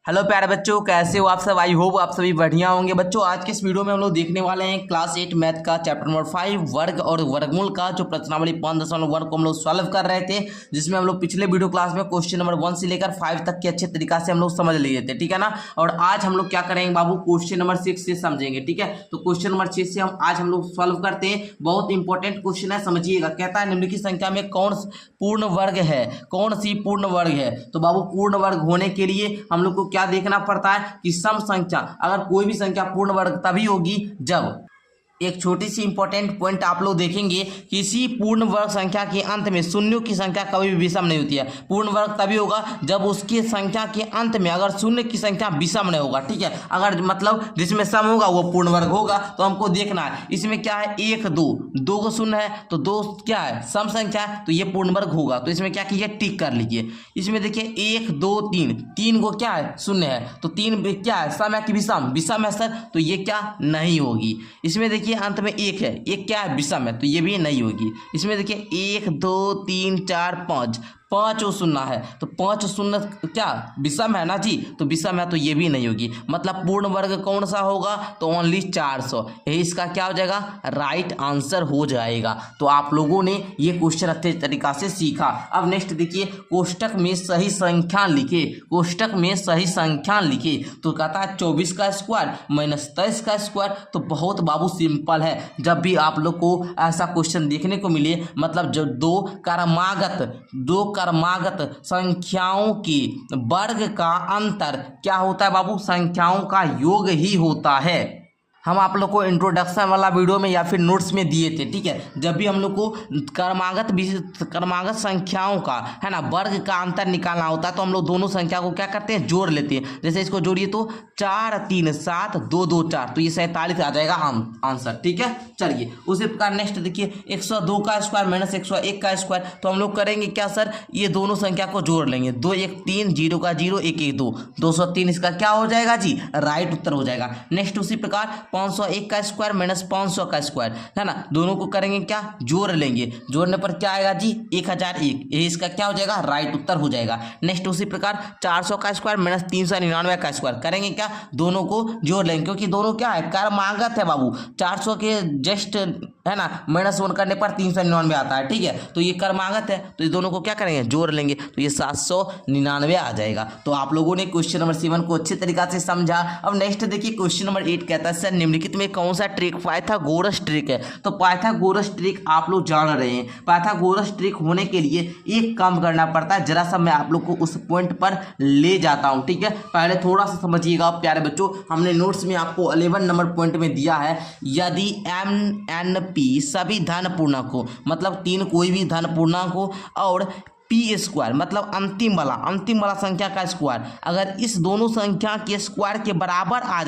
Hello प्यारे बच्चों, कैसे हो आप सब। आई होप आप सभी बढ़िया होंगे। बच्चों आज के इस वीडियो में हम लोग देखने वाले हैं क्लास 8 मैथ का चैप्टर नंबर 5 वर्ग और वर्गमूल का जो प्रश्नावली 5.1 को हम लोग सॉल्व कर रहे थे, जिसमें हम लोग पिछले वीडियो क्लास में क्वेश्चन नंबर 1 से लेकर 5 तक के अच्छे तरीका से हम लोग समझ लिए थे, ठीक है ना। और आज हम लोग क्या करेंगे बाबू, क्वेश्चन नंबर 6 से समझेंगे, ठीक है। तो क्वेश्चन नंबर 6 से आज हम लोग सॉल्व करते हैं। बहुत इंपॉर्टेंट क्वेश्चन है, समझिएगा। कहता है निम्नलिखित संख्या में कौन पूर्ण वर्ग है, कौन सी पूर्ण वर्ग है। तो बाबू पूर्ण वर्ग होने के लिए हम लोग को क्या देखना पड़ता है कि सम संख्या, अगर कोई भी संख्या पूर्ण वर्ग तभी होगी जब, एक छोटी सी इंपॉर्टेंट पॉइंट आप लोग देखेंगे, किसी पूर्ण वर्ग संख्या के अंत में शून्यों की संख्या कभी भी विषम नहीं होती है। पूर्ण वर्ग तभी होगा जब उसकी संख्या के अंत में अगर शून्य की संख्या विषम नहीं होगा, ठीक है। अगर मतलब जिसमें सम होगा वो पूर्ण वर्ग होगा। तो हमको देखना है इसमें क्या है, 1 2 2 को शून्य है तो 2 क्या है, सम संख्या है, तो ये पूर्ण वर्ग होगा। तो इसमें क्या कीजिए, टिक कर लीजिए। इसमें देखिए 1 2 3 3 को क्या है, शून्य है, तो 3 क्या है, सम है कि विषम, विषम है सर, तो ये क्या नहीं होगी। इसमें देखिए अंत में 1 है, 1 क्या है, विषम है, तो ये भी नहीं होगी। इसमें देखिए 1 2 3 4 5 5 शून्य है, तो 5 शून्य क्या विषम है ना जी, तो विषम है, तो ये भी नहीं होगी। मतलब पूर्ण वर्ग कौन सा होगा, तो ओनली 400। यही इसका क्या हो जाएगा, राइट आंसर हो जाएगा। तो आप लोगों ने ये क्वेश्चन अच्छे तरीका से सीखा। अब नेक्स्ट देखिए, कोष्टक में सही संख्या लिखे, कोष्टक में सही संख्या लिखे। तो कहता है 24 का स्क्वायर माइनस 23 का स्क्वायर। तो बहुत बाबू सिंपल है। जब भी आप लोग को ऐसा क्वेश्चन देखने को मिले, मतलब जब दो क्रमागत संख्याओं के वर्ग का अंतर क्या होता है बाबू, संख्याओं का योग ही होता है। हम लोग को इंट्रोडक्शन वाला वीडियो में या फिर नोट्स में दिए थे, ठीक है। जब भी हम लोग को क्रमागत संख्याओं का है ना वर्ग का अंतर निकालना होता है, तो हम लोग दोनों संख्या को क्या करते हैं, जोड़ लेते हैं। जैसे इसको जोड़िए तो 4 3 7 2 2 4, तो ये 47 आ जाएगा आंसर, ठीक है। चलिए उसी प्रकार नेक्स्ट देखिए, 102 का स्क्वायर माइनस 101 का स्क्वायर। तो हम लोग करेंगे क्या सर, ये दोनों संख्या को जोड़ लेंगे। 2 1 3 0 का 0 1 1 2 203 इसका क्या हो जाएगा जी, राइट उत्तर हो जाएगा। नेक्स्ट उसी प्रकार 501 का स्क्वायर माइनस 500 का स्क्वायर, है ना, दोनों को करेंगे क्या, जोड़ लेंगे। जोड़ने पर क्या आएगा जी, 1001, ये इसका क्या हो जाएगा, राइट उत्तर हो जाएगा। नेक्स्ट उसी प्रकार 400 का स्क्वायर माइनस 399 का स्क्वायर, करेंगे क्या, दोनों को जोड़ लेंगे, क्योंकि दोनों क्या है, क्रमागत है बाबू। 400 के जस्ट है ना -1 करने पर 399 आता है, ठीक है। तो ये क्रमागत है, तो ये दोनों को क्या करेंगे, जोड़ लेंगे, तो ये 799 आ जाएगा। तो आप लोगों ने क्वेश्चन नंबर 7 को अच्छे तरीका से समझा। अब नेक्स्ट देखिए, क्वेश्चन नंबर 8 कहता है सर निम्नलिखित में कौन सा ट्रिक पाइथागोरस ट्रिक है। तो पाइथागोरस ट्रिक आप लोग जान रहे हैं। पाइथागोरस ट्रिक होने के लिए एक काम करना पड़ता है, जरा सा मैं आप लोग को उस पॉइंट पर ले जाता हूं, ठीक है। पहले थोड़ा सा समझिएगा प्यारे बच्चों, हमने नोट्स में आपको 11 नंबर पॉइंट में दिया है, यदि MNP सभी धन पूर्णांक हो, मतलब 3 कोई भी धन पूर्णांक हो, और पी स्क्वायर मतलब अंतिम वाला संख्या का स्क्वायर अगर इस दोनों संख्या के स्क्वायर के बराबर आ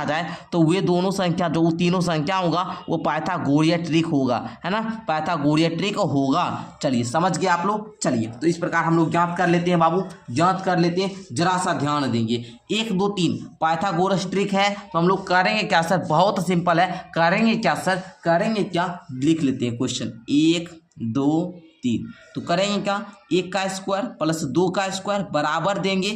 जाए, तो वे दोनों संख्या, जो तीनों संख्या होगा, वो पाइथागोरियन ट्रिक होगा, है ना, पाइथागोरियन ट्रिक होगा। चलिए समझ गए आप लोग। चलिए तो इस प्रकार हम लोग ज्ञात कर लेते हैं बाबू, ज्ञात कर लेते हैं, जरा सा ध्यान देंगे। 1 2 3 पाइथागोरस ट्रिक है, तो हम लोग करेंगे क्या सर, बहुत सिंपल है। करेंगे क्या सर, करेंगे क्या, लिख लेते हैं क्वेश्चन। 1 2 3, तो करेंगे क्या, 1 का स्क्वायर प्लस 2 का स्क्वायर बराबर देंगे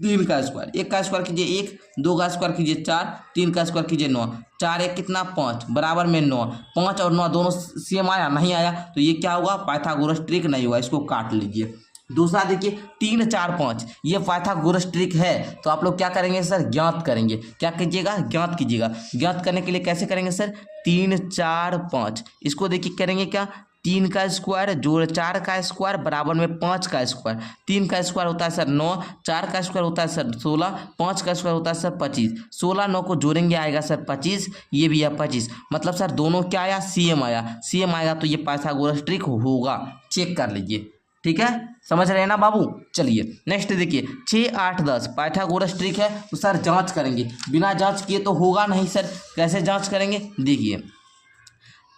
3 का स्क्वायर। 1 का स्क्वायर कीजिए 1, 2 का स्क्वायर कीजिए 4, 3 का स्क्वायर कीजिए 9, 4 1 कितना 5 बराबर में 9। 5 और 9 दोनों सेम आया, नहीं आया, तो ये क्या होगा, पाइथागोरस ट्रिक नहीं हुआ, इसको काट लीजिए। दूसरा देखिए 3 4 5, ये पाइथागोरस ट्रिक है। तो आप लोग क्या करेंगे सर, ज्ञात करेंगे। क्या कीजिएगा, ज्ञात कीजिएगा। ज्ञात करने के लिए कैसे करेंगे सर, 3 4 5, इसको देखिए करेंगे क्या, 3 का स्क्वायर जोड़ 4 का स्क्वायर बराबर में 5 का स्क्वायर। 3 का स्क्वायर होता है सर 9, 4 का स्क्वायर होता है सर 16, 5 का स्क्वायर होता है सर 25। 16 9 को जोड़ेंगे आएगा सर 25, ये भी है 25। मतलब सर दोनों क्या आया, सेम आया, सेम आएगा, तो ये पाइथागोरस ट्रिक होगा। चेक कर लीजिए, ठीक है, समझ रहे हैं ना बाबू। चलिए नेक्स्ट देखिए, 6 8 10 पाइथागोरस ट्रिक है। तो सर जांच करेंगे, बिना जांच किए तो होगा नहीं सर। कैसे जांच करेंगे, देखिए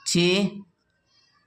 6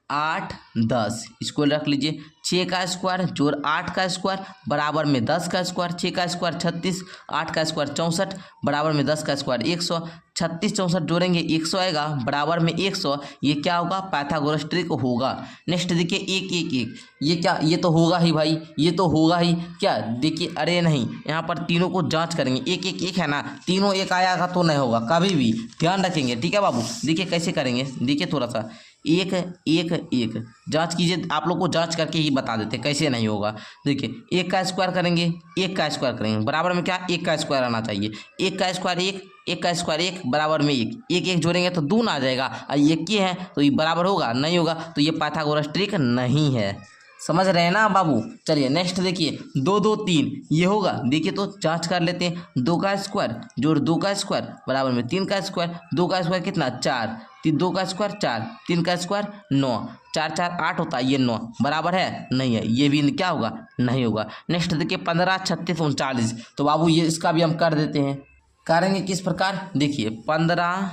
8 10, इसको रख लीजिए। 6 का स्क्वायर जोड़ 8 का स्क्वायर बराबर में 10 का स्क्वायर, 6 का स्क्वायर 36, 8 का स्क्वायर 64 बराबर में 10 का स्क्वायर 100, 36 64 जोड़ेंगे 100 आएगा बराबर में 100। ये क्या होगा, पाइथागोरस ट्रिक होगा। नेक्स्ट देखिए 1 1 1, ये क्या, ये तो होगा ही भाई, ये तो होगा ही क्या, देखिए अरे नहीं, यहाँ पर तीनों को जांच करेंगे। 1 1 1 है ना, तीनों एक आएगा तो नहीं होगा कभी भी, ध्यान रखेंगे, ठीक है बाबू। देखिए कैसे करेंगे, देखिए थोड़ा सा 1 1 1 जांच कीजिए, आप लोग को जांच करके ही बता देते कैसे नहीं होगा। देखिए 1 का स्क्वायर करेंगे, 1 का स्क्वायर करेंगे बराबर में क्या, 1 का स्क्वायर आना चाहिए। 1 का स्क्वायर 1, 1 का स्क्वायर 1 बराबर में 1, 1 1 जोड़ेंगे तो दून आ जाएगा, और 1 ये है तो ये बराबर होगा, नहीं होगा तो ये पाइथागोरस ट्रिक नहीं है। समझ रहे हैं ना बाबू। चलिए नेक्स्ट देखिए 2 2 3, ये होगा, देखिए तो जांच कर लेते हैं। 2 का स्क्वायर जोड़ 2 का स्क्वायर बराबर में 3 का स्क्वायर, 2 का स्क्वायर कितना 4, 2 का स्क्वायर 4, 3 का स्क्वायर 9, 4 4 8 होता है, ये 9 बराबर है, नहीं है, ये भी क्या होगा, नहीं होगा। नेक्स्ट देखिए 15 36 39, तो बाबू ये इसका भी हम कर देते हैं। करेंगे किस प्रकार, देखिए 15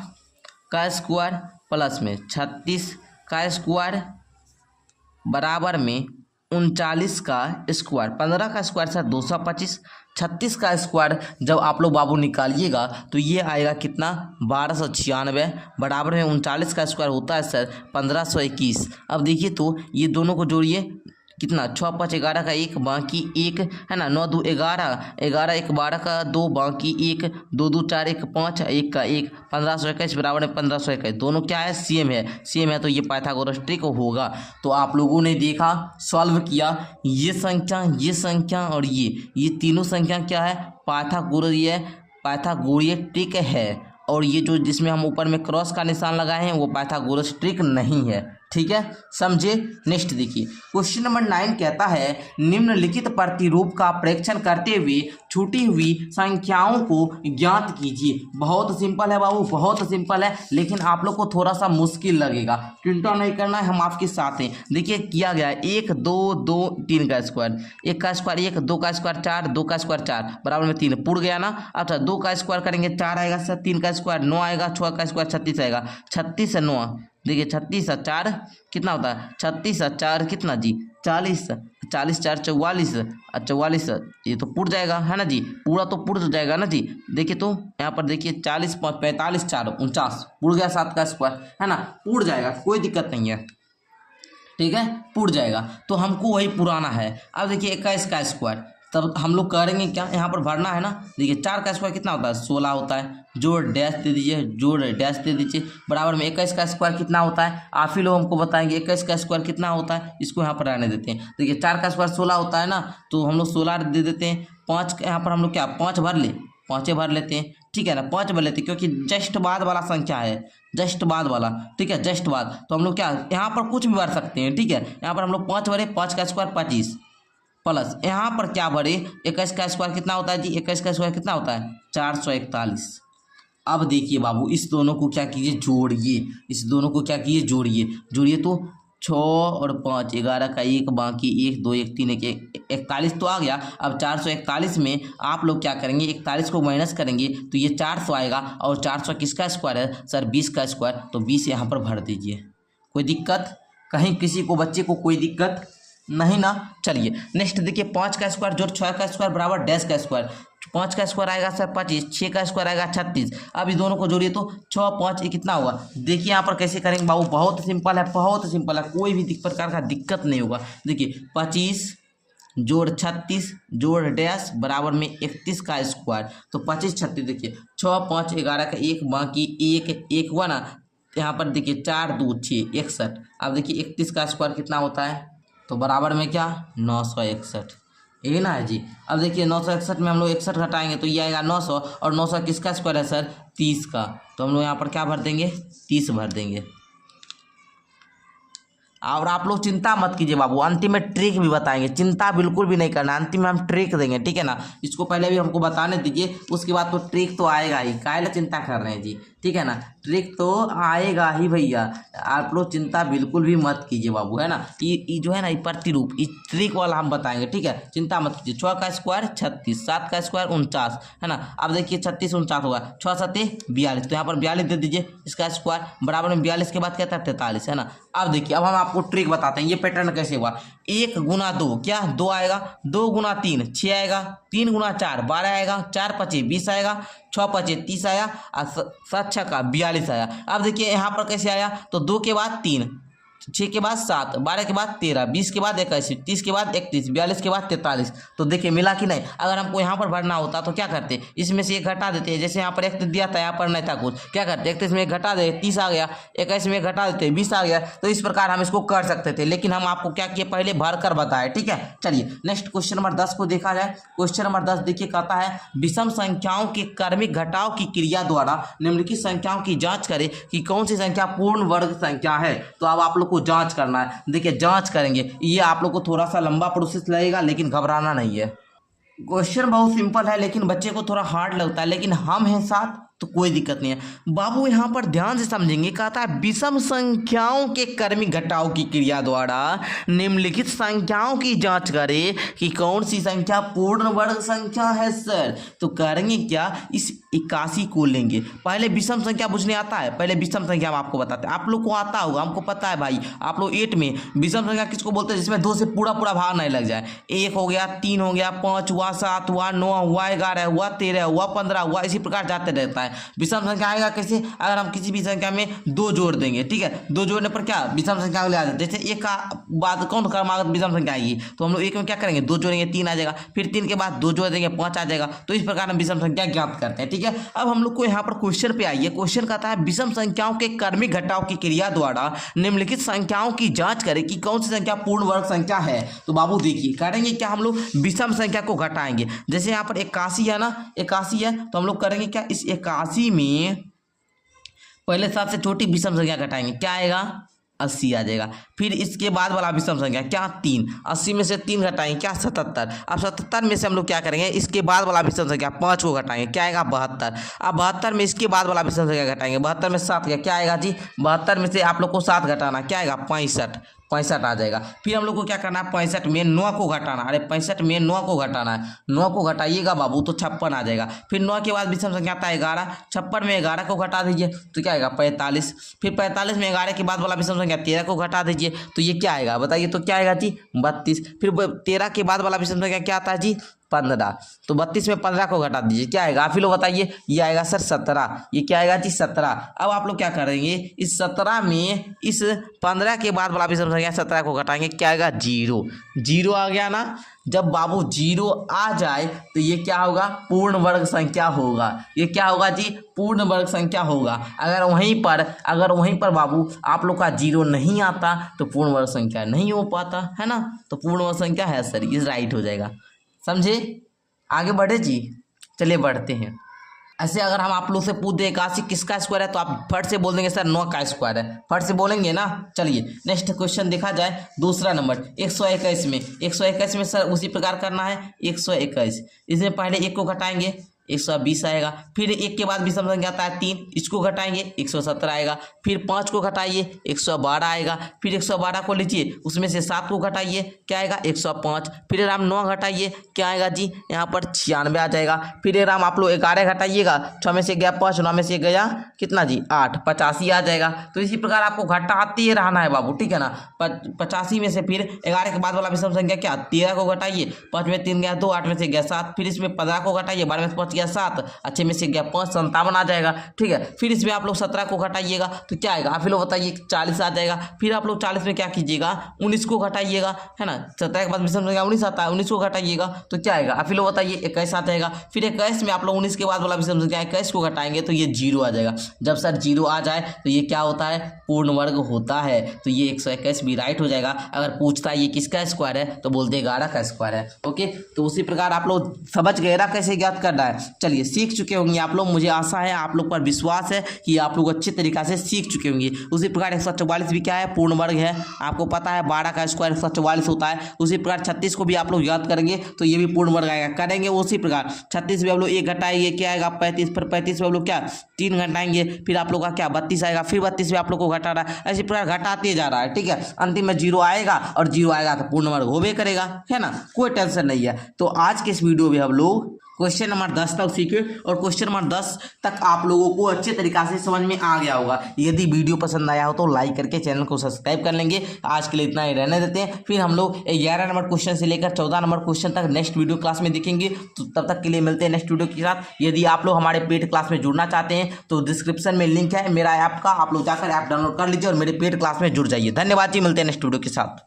का स्क्वायर प्लस में 36 का स्क्वायर बराबर में 39 का स्क्वायर, 15 का स्क्वायर सर 225, 36 का स्क्वायर जब आप लोग बाबू निकालिएगा तो ये आएगा कितना 1296 बराबर में 39 का स्क्वायर होता है सर 1521। अब देखिए तो ये दोनों को जोड़िए, कितना 6 5 11 का 1 बाकी 1 है ना, 9 2 11, 11 1 12 का 2 बाकी 1, 2 2 4 1 5 1 का 1, 1521 बराबर में 1521। दोनों क्या है, सेम है, सेम है, तो ये पाइथागोरस ट्रिक होगा। तो आप लोगों ने देखा, सॉल्व किया, ये संख्या और ये तीनों संख्या क्या है, पाइथागोरीय ट्रिक है। और ये जो जिसमें हम ऊपर में क्रॉस का निशान लगाए हैं वो पाइथागोरस ट्रिक नहीं है, ठीक है, समझे। नेक्स्ट देखिए क्वेश्चन नंबर 9 कहता है निम्नलिखित प्रतिरूप का प्रेक्षण करते हुए छूटी हुई संख्याओं को ज्ञात कीजिए। बहुत सिंपल है बाबू, बहुत सिंपल है, लेकिन आप लोग को थोड़ा सा मुश्किल लगेगा, चिंता नहीं करना है, हम आपके साथ हैं। देखिए किया गया है 1 2 2 3 का स्क्वायर, 1 का स्क्वायर 1, 2 का स्क्वायर 4, 2 का स्क्वायर 4 बराबर में 3, पुर गया ना। अच्छा 2 का स्क्वायर करेंगे 4 आएगा सर, 3 का स्क्वायर 9 आएगा, 6 का स्क्वायर 36 आएगा, 36 से 9, देखिए 36 और 4 कितना होता है, 36 और 4 कितना जी 40, 40 4 44, और 44 ये तो पुर जाएगा है ना जी, पूरा तो पुर जाएगा ना जी। देखिए तो यहाँ पर देखिए 40 5 45 4 49 पुर गया, 7 का स्क्वायर है ना, पुर जाएगा, कोई दिक्कत नहीं है, ठीक है, पुर जाएगा। तो हमको वही पुराना है। अब देखिए 21 का स्क्वायर, तब हम लोग करेंगे क्या, यहाँ पर भरना है ना। देखिए 4 का स्क्वायर कितना होता है 16 होता है, जोड़ डैश दे दीजिए, जोड़ डैश दे दीजिए बराबर में 21 का स्क्वायर कितना होता है, आप ही लोग हमको बताएंगे 21 का स्क्वायर कितना होता है, इसको यहाँ पर रहने देते हैं। देखिए 4 का स्क्वायर 16 होता है ना, तो हम लोग 16 दे देते हैं। 5 यहाँ पर हम लोग क्या 5 भर ले, 5 भर लेते हैं, ठीक है ना, 5 भर लेते हैं क्योंकि जस्ट बाद वाला संख्या है, जस्ट बाद वाला, ठीक है, जस्ट बाद। तो हम लोग क्या यहाँ पर कुछ भी भर सकते हैं, ठीक है। यहाँ पर हम लोग 5 भरे, 5 का स्क्वायर 25 प्लस यहाँ पर क्या भरे 21 का स्क्वायर कितना होता है जी, 21 का स्क्वायर कितना होता है 441। अब देखिए बाबू इस दोनों को क्या कीजिए जोड़िए, इस दोनों को क्या कीजिए जोड़िए तो 6 और 5 11 का 1 बाकी 1 2 1 3 1 41 तो आ गया। अब 441 में आप लोग क्या करेंगे 41 को माइनस करेंगे तो ये 400 आएगा, और 400 किसका स्क्वायर है सर 20 का स्क्वायर, तो 20 यहाँ पर भर दीजिए। कोई दिक्कत कहीं किसी को बच्चे को कोई दिक्कत नहीं ना। चलिए नेक्स्ट देखिए 5 का स्क्वायर जोड़ 6 का स्क्वायर बराबर डैश का स्क्वायर, 5 का स्क्वायर आएगा सर 25, 6 का स्क्वायर आएगा 36। अब इस दोनों को जोड़िए तो 6 5 ये कितना होगा। देखिए यहाँ पर कैसे करेंगे बाबू, बहुत सिंपल है, बहुत सिंपल है, कोई भी प्रकार का दिक्कत नहीं होगा। देखिए 25 जोड़ 36 जोड़ डैश बराबर में 31 का स्क्वायर, तो 25 36 देखिए 6 5 11 का 1 बाकी 1 हुआ ना, यहाँ पर देखिए 4 2 6 61। अब देखिए 31 का स्क्वायर कितना होता है, तो बराबर में क्या 961, ये ना है जी। अब देखिए 961 में हम लोग 61 घटाएंगे तो ये आएगा 900, और 900 किसका स्क्वायर है सर 30 का, तो हम लोग यहाँ पर क्या भर देंगे 30 भर देंगे। और आप लोग चिंता मत कीजिए बाबू, अंतिम में ट्रिक भी बताएंगे, चिंता बिल्कुल भी नहीं करना, अंतिम में हम ट्रिक देंगे, ठीक है ना। इसको पहले भी हमको बताने दीजिए, उसके बाद तो ट्रिक तो आएगा ही, काहे चिंता कर रहे हैं जी, ठीक है ना। ट्रिक तो आएगा ही भैया, आप लोग चिंता बिल्कुल भी मत कीजिए बाबू, है ना। ये जो है ना, ये प्रतिरूप, इस ट्रिक वाला हम बताएंगे, ठीक है, चिंता मत कीजिए। 6 का स्क्वायर 36, 7 का स्क्वायर 49, है ना। अब देखिए 36 49 होगा, 6 7 42, तो यहाँ पर 42 दे दीजिए, इसका स्क्वायर बराबर में 42 के बाद क्या था 43, है ना। अब देखिए, अब हम आपको ट्रिक बताते हैं, ये पैटर्न कैसे हुआ। 1 गुना 2 क्या 2 आएगा, 2 गुना 3 6 आएगा, 3 गुना 4 12 आएगा, 4 5 20 आएगा, 6 5 30 आया और 7 6 का 42 आया। अब देखिए यहाँ पर कैसे आया, तो 2 के बाद 3, 6 के बाद 7, 12 के बाद 13, 20 के बाद 21, 30 के बाद 31, 42 के बाद 43। तो देखिए मिला कि नहीं। अगर हमको यहाँ पर भरना होता तो क्या करते, इसमें से एक घटा देते, जैसे यहाँ पर 31 दिया था, यहाँ पर नहीं था कुछ, क्या करते 31 में एक घटा दे 30 आ गया, 21 में एक घटा देते 20 आ गया। तो इस प्रकार हम इसको कर सकते थे, लेकिन हम आपको क्या किए, पहले भर कर बताए, ठीक है। चलिए नेक्स्ट क्वेश्चन नंबर 10 को देखा जाए। क्वेश्चन नंबर 10 देखिए, कहता है विषम संख्याओं के क्रमिक घटाव की क्रिया द्वारा निम्नलिखित संख्याओं की जांच करें कि कौन सी संख्या पूर्ण वर्ग संख्या है। तो अब आप लोग को जांच करना है। देखिए जांच करेंगे, ये आप लोग को थोड़ा सा लंबा प्रोसेस लगेगा, लेकिन घबराना नहीं है। क्वेश्चन बहुत सिंपल है, लेकिन बच्चे को थोड़ा हार्ड लगता है, लेकिन हम हैं साथ तो कोई दिक्कत नहीं है बाबू। यहाँ पर ध्यान से समझेंगे, कहता है विषम संख्याओं के क्रमिक घटाव की क्रिया द्वारा निम्नलिखित संख्याओं की जांच करें कि कौन सी संख्या पूर्ण वर्ग संख्या है। सर तो करेंगे क्या, इस 81 को लेंगे। पहले विषम संख्या बुझने आता है, पहले विषम संख्या हम आपको बताते हैं, आप लोग को आता होगा, हमको पता है भाई। आप लोग 8 में विषम संख्या किसको बोलते हैं, जिसमें 2 से पूरा भाग नहीं लग जाए। 1 हो गया, 3 हो गया, 5 हुआ, 7 हुआ, 9 हुआ, 11 हुआ, 13 हुआ, 15 हुआ, इसी प्रकार जाते रहता है। विषम संख्या आएगा कैसे, अगर हम किसी भी संख्या में 2 जोड़ देंगे, ठीक है, 2 जोड़ने पर क्या विषम संख्या ले आ जाए। जैसे 1 का बाद कौन क्रमागत विषम संख्या आएगी, तो हम लोग 1 में क्या करेंगे 2 जोड़ेंगे 3 आ जाएगा, फिर 3 के बाद 2 जोड़ देंगे 5 आ जाएगा। तो इस प्रकार हम विषम संख्या ज्ञात करते हैं, ठीक है। अब हम लोग को यहाँ पर क्वेश्चन पे आइए। क्वेश्चन कहता है विषम संख्याओं के क्रमिक घटाव की क्रिया द्वारा निम्नलिखित संख्याओं की जांच करें कि कौन सी संख्या पूर्ण वर्ग संख्या है। तो बाबू देखिए करेंगे क्या, हम लोग विषम संख्या को घटाएंगे। जैसे यहाँ पर 81 है ना, 81 है, तो हम लोग करेंगे क्या, इस 81 में पहले सबसे छोटी विषम संख्या घटाएंगे, क्या आएगा 80 आ जाएगा। फिर इसके बाद वाला विषम संख्या क्या 3, 80 में से 3 घटाएंगे क्या 77। अब 77 में से हम लोग क्या करेंगे, इसके बाद वाला विषम संख्या 5 को घटाएंगे, क्या आएगा 72। अब 72 में इसके बाद वाला विषम संख्या घटाएंगे, 72 में 7 का क्या आएगा जी, 72 में से आप लोग को 7 घटाना, क्या आएगा 65 आ जाएगा। फिर हम लोग को क्या करना है, 65 में 9 को घटाना, अरे 65 में 9 को घटाना है, 9 को घटाइएगा बाबू तो 56 आ जाएगा। फिर 9 के बाद विषम संख्या आता है 11, 56 में 11 को घटा दीजिए तो क्या आएगा 45। फिर 45 में 11 के बाद वाला विषम संख्या 13 को घटा दीजिए तो ये क्या आएगा बताइए, तो क्या आएगा जी 32। फिर 13 के बाद वाला विषम संख्या क्या आता है जी 15, तो 32 में 15 को घटा दीजिए, क्या आएगा आप ही लोग बताइए, ये आएगा सर 17। ये क्या आएगा जी 17। अब आप लोग क्या करेंगे, इस 17 में इस 15 के बाद वाला विषम संख्या 17 को घटाएंगे, क्या आएगा 0। 0 आ गया ना। जब बाबू 0 आ जाए तो ये क्या होगा, पूर्ण वर्ग संख्या होगा। ये क्या होगा जी, पूर्ण वर्ग संख्या होगा। अगर वहीं पर बाबू आप लोग का 0 नहीं आता तो पूर्ण वर्ग संख्या नहीं हो पाता, है ना। तो पूर्ण वर्ग संख्या है सर, ये राइट हो जाएगा, समझे। आगे बढ़े जी, चलिए बढ़ते हैं। ऐसे अगर हम आप लोग से पूछ दे 81 किसका स्क्वायर है, तो आप फट से बोल देंगे सर 9 का स्क्वायर है, फट से बोलेंगे ना। चलिए नेक्स्ट क्वेश्चन देखा जाए, दूसरा नंबर 121 में। 121 में सर उसी प्रकार करना है, 121 इसमें पहले 1 को घटाएंगे 120 आएगा। फिर 1 के बाद विषम संख्या आता है 3, इसको घटाएंगे 117 आएगा। फिर 5 को घटाइए 112 आएगा। फिर 112 को लीजिए, उसमें से 7 को घटाइए, क्या आएगा 105। फिर राम 9 घटाइए, क्या आएगा जी यहाँ पर 96 आ जाएगा। फिर राम आप लोग 11 घटाइएगा, 6 में से गया 5, 9 में से गया कितना जी 8, 85 आ जाएगा। तो इसी प्रकार आपको घटाते रहना है बाबू, ठीक है ना। 85 में से फिर 11 के बाद वाला विषम संख्या क्या 13 को घटाइए, 5 में 3 गया 2, 8 में से गया 7। फिर इसमें 15 को घटाइए, 12 में से 5 गया 7, अच्छे में से गया 5, 57 आ जाएगा, ठीक है। फिर इसमें आप लोग 17 को घटाइएगा तो क्या आएगा आप ही लोग बताइए 40 आ जाएगा। फिर आप लोग 40 में क्या कीजिएगा 19 को घटाइएगा, है ना। 17 के बाद विषम संख्या 19 आता है, 19 को घटाइएगा तो क्या आएगा आप ही लोग बताइए 21 आ जाएगा। फिर 21 में आप लोग 19 के बाद वाला विषम संख्या 21 को घटाएंगे तो ये 0 आ जाएगा। जब सर 0 आ जाए तो ये क्या होता है, पूर्ण वर्ग होता है। तो ये 121 भी राइट हो जाएगा। अगर पूछता है ये किसका स्क्वायर है तो बोल दे 11 का स्क्वायर है। ओके, तो उसी प्रकार आप लोग समझ गए ना कैसे ज्ञात करना है। चलिए सीख चुके होंगे आप लोग, मुझे आशा है, आप लोग पर विश्वास है कि आप लोग अच्छे तरीक़ा से सीख चुके होंगे। उसी प्रकार 144 भी क्या है, पूर्ण वर्ग है, आपको पता है 12 का स्क्वायर 144 होता है। उसी प्रकार 36 को भी आप लोग याद करेंगे तो ये भी पूर्ण वर्ग आएगा। करेंगे उसी प्रकार 36 में आप लोग 1 घटाएंगे, क्या आएगा 35, पर 35 में आप लोग क्या 3 घटाएंगे, फिर आप लोग का क्या 32 आएगा, फिर 32 में आप लोग को घटाना है, ऐसी प्रकार घटाते जा रहा है, ठीक है। अंतिम में 0 आएगा और 0 आएगा तो पूर्ण वर्ग होबे करेगा, है ना, कोई टेंशन नहीं है। तो आज के इस वीडियो में हम लोग क्वेश्चन नंबर 10 तक सीखे और क्वेश्चन नंबर 10 तक आप लोगों को अच्छे तरीक़ा से समझ में आ गया होगा। यदि वीडियो पसंद आया हो तो लाइक करके चैनल को सब्सक्राइब कर लेंगे। आज के लिए इतना ही रहने देते हैं, फिर हम लोग 11 नंबर क्वेश्चन से लेकर 14 नंबर क्वेश्चन तक नेक्स्ट वीडियो क्लास में देखेंगे। तो तब तक के लिए मिलते हैं नेक्स्ट वीडियो के साथ। यदि आप लोग हमारे पेड क्लास में जुड़ना चाहते हैं तो डिस्क्रिप्शन में लिंक है मेरा ऐप का, आप लोग जाकर ऐप डाउनलोड कर लीजिए और मेरे पेड क्लास में जुड़ जाइए। धन्यवाद जी, मिलते हैं नेक्स्ट वीडियो के साथ।